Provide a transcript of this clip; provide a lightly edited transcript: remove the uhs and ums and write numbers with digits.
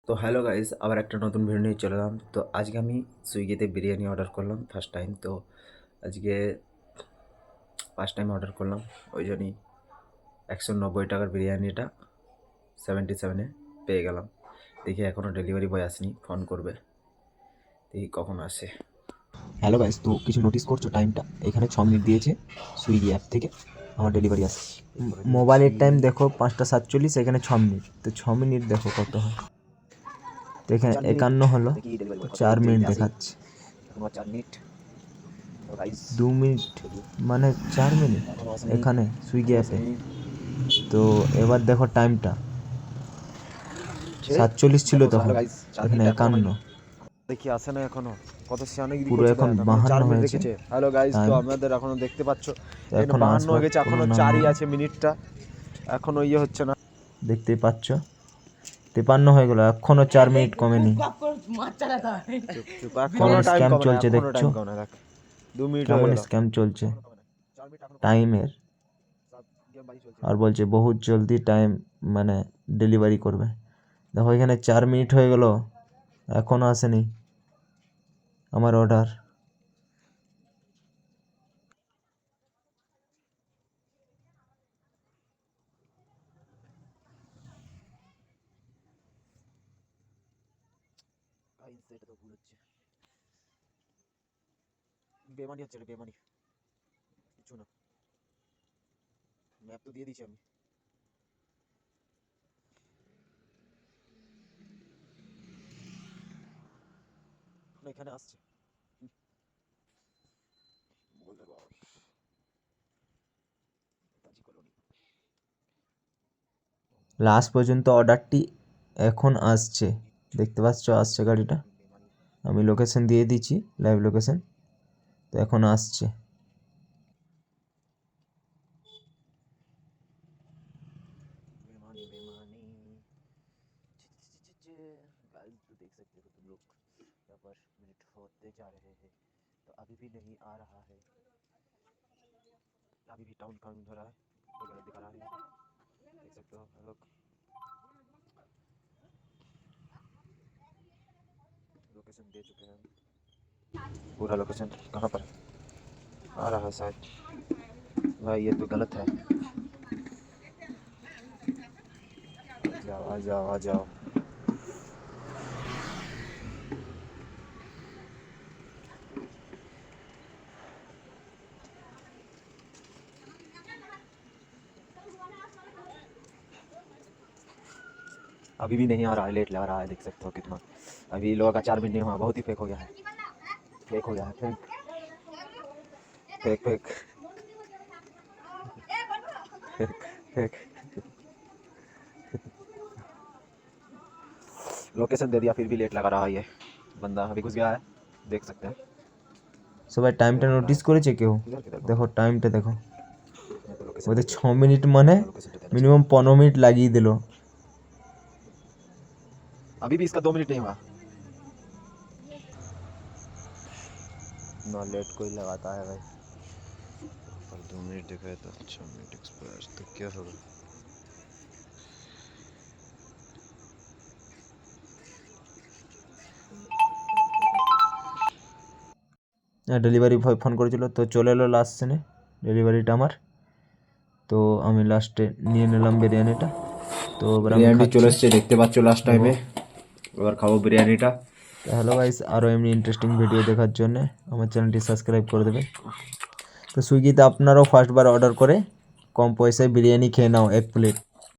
তো hello guys, আবার একটা নতুন ভিডিও নিয়ে চলে এলাম। তো আজকে আমি সুইগিতে বিরিয়ানি অর্ডার করলাম ফার্স্ট টাইম। তো আজকে ফার্স্ট টাইম অর্ডার করলাম, ওই জন্যই 190 টাকার বিরিয়ানিটা 77-এ পেয়ে গেলাম। দেখি এখনও ডেলিভারি বয় আসেনি, ফোন করবে, দেখি কখন আসে। হ্যালো গাইস, তো কিছু নোটিস করছো টাইমটা? এখানে 6 মিনিট দিয়েছে সুইগি অ্যাপ থেকে আমার ডেলিভারি আসছে। মোবাইলের টাইম দেখো 5টা 47, এখানে 6 মিনিট। তো 6 মিনিট দেখো কত হয়। তো এখানে 51 হলো, তো 4 মিনিট দেখাচ্ছে। 2 মিনিট মানে 4 মিনিট এখানে সুইগি অ্যাপে। তো এবার দেখো টাইমটা 47 ছিল তখন, এখানে 51। দেখি আসে না এখনো, কত সিয়ানগিরি পুরো করছে এখন দেখেন, এখনো 52 4 মিনিট হয়েছে রেখেছে। হ্যালো গাইস, তো টাইম। আমাদের এখনো দেখতে পাচ্ছ তো এখানে এখন 52 আসবার হয়ে গেছে, কোনো এখনো নাম 4ই নেই, আছে মিনিটটা, এখনো ইয়ে হচ্ছে না। দেখতেই পাচ্ছ 53 হয়ে গেল, এখনো 4 মিনিট কমেনি। এখনো টাইম স্ক্যাম কমে না, চলছে এখনো দেখছো, টাইম কমে না, দেখ 2 মিনিট হয়ে কেমন গেল। স্ক্যাম চলছে টাইমের। আর বলছে বহুত জলদি টাইম মানে ডেলিভারি করবে। দেখো এখানে 4 মিনিট হয়ে গেল, এখনও আসেনি আমার অর্ডার। এটা তো ভুল হচ্ছে, বেমানি হচ্ছে রে, বেমানি কিছু না, ম্যাপ তো দিয়ে দিয়েছি আমি। এখানে আসছে, বলতে পারো লাস্ট পর্যন্ত অর্ডারটি এখন আসছে, দেখতে পাচ্ছ আসছে গাড়িটা। আমি লোকেশন দিয়ে দিচ্ছি, লাইভ লোকেশন। তো এখন আসছে। बेमानी बेमानी गाइस, तो देख सकते हो तुम लोग, यहाँ पर मिनट होते जा रहे हैं, तो अभी भी नहीं आ रहा है, अभी भी टाउन काउंट हो रहा है, तो गलत दिखा रहा है, देख सकते हो हम लोग। लोकेशन दे चुके हैं, पूरा लोकेशन कहाँ पर आ रहा है शायद। भाई ये तो गलत है, आ जाओ आ जाओ आ जाओ। अभी भी नहीं आ रहा है, लेट लग रहा है, देख सकते हो कितना। अभी लोगों का 4 मिनट नहीं हुआ, बहुत ही फेक हो गया है, फेक हो गया है, fake fake fake fake fake. Location दे दिया फिर भी लेट लगा रहा है, ये बंदा अभी घुस गया है, देख सकते हैं। সবাই টাইমটা নোটিস করেছে কেউ? देखो দেখো টাইমটা দেখো, मैं तो लोकेशन ওদের दे 6 মিনিট মানে दिया, लोकेशन दे दिया। মিনিমাম 15 মিনিট লাগিয়ে দিল। अभी भी इसका 2 मिनट नहीं हुआ ना, लेट कोई लगाता है भाई। पर 2 मिनट दिखाया था, 6 मिनट एक्सपायर, तो क्या होगा। ডেলিভারি বয় ফোন করেছিল, তো চলে এলো লাস্ট সিনে ডেলিভারিটা আমার। তো আমি লাস্টে নিয়ে নিলাম বিরিয়ানিটা। তো এবার আমি বিরিয়ানিটি চলে খাচ্ছি। এসছে, দেখতে পাচ্ছ লাস্ট টাইমে। এবার খাবো বিরিয়ানিটা। তো হ্যালো গাইস, আরও এমনি ইন্টারেস্টিং ভিডিও দেখার জন্য আমার চ্যানেলটি সাবস্ক্রাইব করে দেবে। তো সুইগিতে আপনারাও ফার্স্টবার অর্ডার করে কম পয়সায় বিরিয়ানি খেয়ে নাও 1 প্লেট।